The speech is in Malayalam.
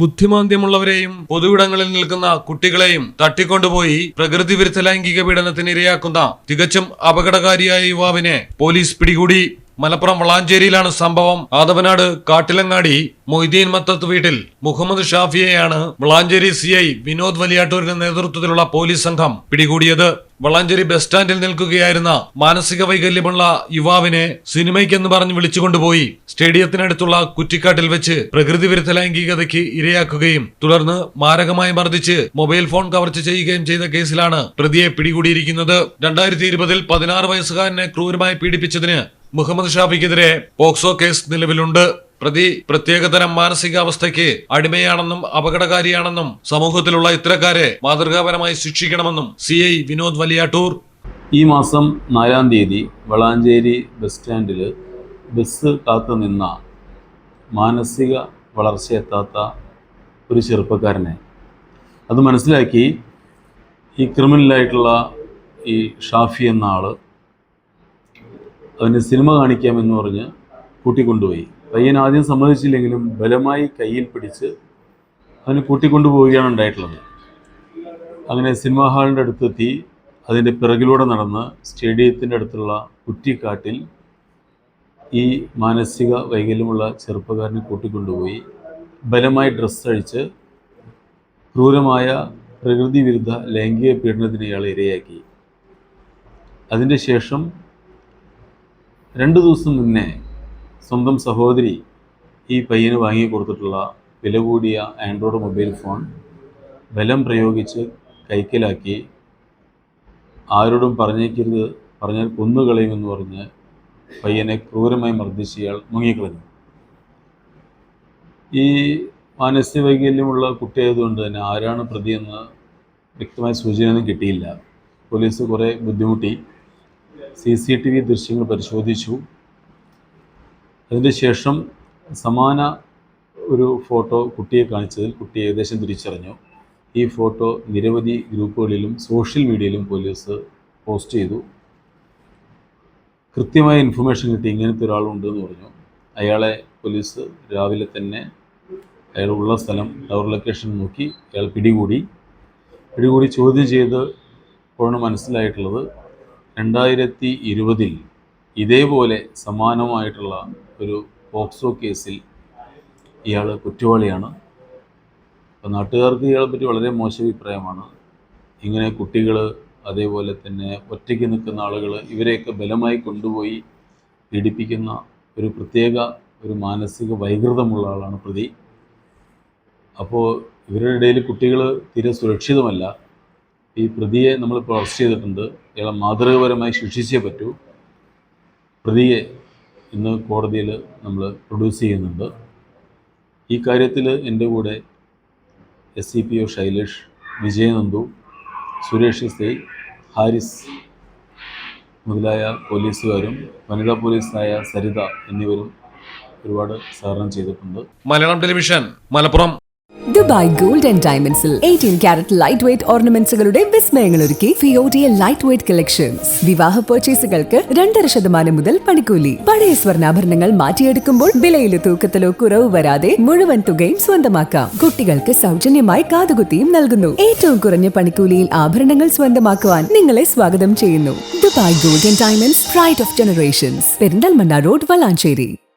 ബുദ്ധിമാന്ദ്യമുള്ളവരെയും പൊതുവിടങ്ങളിൽ നിൽക്കുന്ന കുട്ടികളെയും തട്ടിക്കൊണ്ടുപോയി പ്രകൃതി വിരുദ്ധ ലൈംഗിക പീഡനത്തിന് ഇരയാക്കുന്ന തികച്ചും അപകടകാരിയായ യുവാവിനെ പോലീസ് പിടികൂടി. മലപ്പുറം വളാഞ്ചേരിയിലാണ് സംഭവം. ആദവനാട് കാട്ടിലങ്ങാടി മൊയ്തീൻ മത്തത്ത് വീട്ടിൽ മുഹമ്മദ് ഷാഫിയെയാണ് വളാഞ്ചേരി CI വിനോദ് വലിയാട്ടൂരിന്റെ നേതൃത്വത്തിലുള്ള പോലീസ് സംഘം പിടികൂടിയത്. വളാഞ്ചേരി ബസ് സ്റ്റാൻഡിൽ നിൽക്കുകയായിരുന്ന മാനസിക വൈകല്യമുള്ള യുവാവിനെ സിനിമയ്ക്കെന്ന് പറഞ്ഞ് വിളിച്ചുകൊണ്ടുപോയി സ്റ്റേഡിയത്തിനടുത്തുള്ള കുറ്റിക്കാട്ടിൽ വെച്ച് പ്രകൃതി വിരുദ്ധ ലൈംഗികതയ്ക്ക് ഇരയാക്കുകയും തുടർന്ന് മാരകമായി മർദ്ദിച്ച് മൊബൈൽ ഫോൺ കവർച്ച ചെയ്യുകയും ചെയ്ത കേസിലാണ് പ്രതിയെ പിടികൂടിയിരിക്കുന്നത്. 2020 16 വയസ്സുകാരനെ ക്രൂരമായി പീഡിപ്പിച്ചതിന് മുഹമ്മദ് ഷാഫിക്കെതിരെ പോക്സോ കേസ് നിലവിലുണ്ട്. പ്രതി പ്രത്യേകതരം മാനസികാവസ്ഥയ്ക്ക് അടിമയാണെന്നും അപകടകാരിയാണെന്നും സമൂഹത്തിലുള്ള ഇത്തരക്കാരെ മാതൃകാപരമായി ശിക്ഷിക്കണമെന്നും CI വിനോദ് വലിയാട്ടൂർ. ഈ മാസം 4-ാം തീയതി വളാഞ്ചേരി ബസ് സ്റ്റാൻഡിൽ ബസ് കാത്തു നിന്ന മാനസിക വളർച്ചയെത്താത്ത ഒരു ചെറുപ്പക്കാരനെ അത് മനസ്സിലാക്കി ഈ ക്രിമിനലായിട്ടുള്ള ഈ ഷാഫി എന്ന ആൾ അവന് സിനിമ കാണിക്കാമെന്ന് പറഞ്ഞ് കൂട്ടിക്കൊണ്ടുപോയി. പയ്യൻ ആദ്യം സമ്മതിച്ചില്ലെങ്കിലും ബലമായി കയ്യിൽ പിടിച്ച് അവന് കൂട്ടിക്കൊണ്ടുപോവുകയാണ് ഉണ്ടായിട്ടുള്ളത്. അങ്ങനെ സിനിമാ ഹാളിൻ്റെ അടുത്തെത്തി അതിൻ്റെ പിറകിലൂടെ നടന്ന് സ്റ്റേഡിയത്തിൻ്റെ അടുത്തുള്ള കുറ്റിക്കാട്ടിൽ ഈ മാനസിക വൈകല്യമുള്ള ചെറുപ്പക്കാരനെ കൂട്ടിക്കൊണ്ടുപോയി ബലമായി ഡ്രസ്സ് അഴിച്ച് ക്രൂരമായ പ്രകൃതി വിരുദ്ധ ലൈംഗിക പീഡനത്തിന് ഇയാളെ ഇരയാക്കി. അതിൻ്റെ ശേഷം 2 ദിവസം മുന്നേ സ്വന്തം സഹോദരി ഈ പയ്യന് വാങ്ങിക്കൊടുത്തിട്ടുള്ള വില കൂടിയ ആൻഡ്രോയിഡ് മൊബൈൽ ഫോൺ ബലം പ്രയോഗിച്ച് കൈക്കലാക്കി ആരോടും പറഞ്ഞേക്കരുത്, പറഞ്ഞാൽ കൊന്നുകളയുമെന്ന് പറഞ്ഞ് പയ്യനെ ക്രൂരമായി മർദ്ദിച്ച് ഇയാൾ മുങ്ങിക്കളഞ്ഞു. ഈ മാനസിക വൈകല്യമുള്ള കുട്ടിയായതുകൊണ്ട് തന്നെ ആരാണ് പ്രതിയെന്ന് വ്യക്തമായ സൂചനയൊന്നും കിട്ടിയില്ല. പോലീസ് കുറേ ബുദ്ധിമുട്ടി. CCTV ദൃശ്യങ്ങൾ പരിശോധിച്ചു. അതിൻ്റെ ശേഷം സമാന ഒരു ഫോട്ടോ കുട്ടിയെ കാണിച്ചതിൽ കുട്ടി ഏകദേശം തിരിച്ചറിഞ്ഞു. ഈ ഫോട്ടോ നിരവധി ഗ്രൂപ്പുകളിലും സോഷ്യൽ മീഡിയയിലും പോലീസ് പോസ്റ്റ് ചെയ്തു. കൃത്യമായ ഇൻഫർമേഷൻ കിട്ടി ഇങ്ങനത്തെ ഒരാളുണ്ടെന്ന് പറഞ്ഞു. അയാളെ പോലീസ് രാവിലെ തന്നെ അയാളുള്ള സ്ഥലം ടവർ ലൊക്കേഷൻ നോക്കി അയാൾ പിടികൂടി ചോദ്യം ചെയ്ത് ഇപ്പോഴാണ് മനസ്സിലായിട്ടുള്ളത് 2020 ഇതേപോലെ സമാനമായിട്ടുള്ള ഒരു പോക്സോ കേസിൽ ഇയാൾ കുറ്റവാളിയാണ്. അപ്പോൾ നാട്ടുകാർക്ക് ഇയാളെ പറ്റി വളരെ മോശം അഭിപ്രായമാണ്. ഇങ്ങനെ കുട്ടികൾ, അതേപോലെ തന്നെ ഒറ്റയ്ക്ക് നിൽക്കുന്ന ആളുകൾ, ഇവരെയൊക്കെ ബലമായി കൊണ്ടുപോയി പീഡിപ്പിക്കുന്ന ഒരു പ്രത്യേക ഒരു മാനസിക വൈകൃതമുള്ള ആളാണ് പ്രതി. അപ്പോൾ ഇവരുടെ ഇടയിൽ കുട്ടികൾ തീരെ സുരക്ഷിതമല്ല. ഈ പ്രതിയെ നമ്മളിപ്പോൾ അറസ്റ്റ് ചെയ്തിട്ടുണ്ട്. ഇയാളെ മാതൃകാപരമായി ശിക്ഷിച്ചേ പറ്റൂ. പ്രതിയെ ഇന്ന് കോടതിയിൽ നമ്മൾ പ്രൊഡ്യൂസ് ചെയ്യുന്നുണ്ട്. ഈ കാര്യത്തിൽ എൻ്റെ കൂടെ SCPO ശൈലേഷ്, വിജയനന്ദു, സുരേഷ് SI, ഹാരിസ് മുതലായ പോലീസുകാരും വനിതാ പോലീസായ സരിത എന്നിവരും ഒരുപാട് സഹകരണം ചെയ്തിട്ടുണ്ട്. Malayalam television, Malappuram. Dubai gold and ഡയമണ്ട്സിൽ 18 കാരറ്റ് ലൈറ്റ് വെയ്റ്റ് ഓർണമെന്റ്സുകളുടെ വിസ്മയങ്ങൾ ഒരുക്കി ഫിയോഡിയ ലൈറ്റ് വെയ്റ്റ് കളക്ഷൻസ്. വിവാഹ പർച്ചേസുകൾക്ക് 2.5% മുതൽ പണിക്കൂലി. പഴയ സ്വർണ്ണാഭരണങ്ങൾ മാറ്റിയെടുക്കുമ്പോൾ വിലയിലോ തൂക്കത്തിലോ കുറവ് വരാതെ മുഴുവൻ തുകയും സ്വന്തമാക്കാം. കുട്ടികൾക്ക് സൗജന്യമായി കാതുകുത്തിയും നൽകുന്നു. ഏറ്റവും കുറഞ്ഞ പണിക്കൂലിയിൽ ആഭരണങ്ങൾ സ്വന്തമാക്കുവാൻ നിങ്ങളെ സ്വാഗതം ചെയ്യുന്നു. Dubai gold and diamonds, pride of generations, Perinthalmanna road, Valanchery.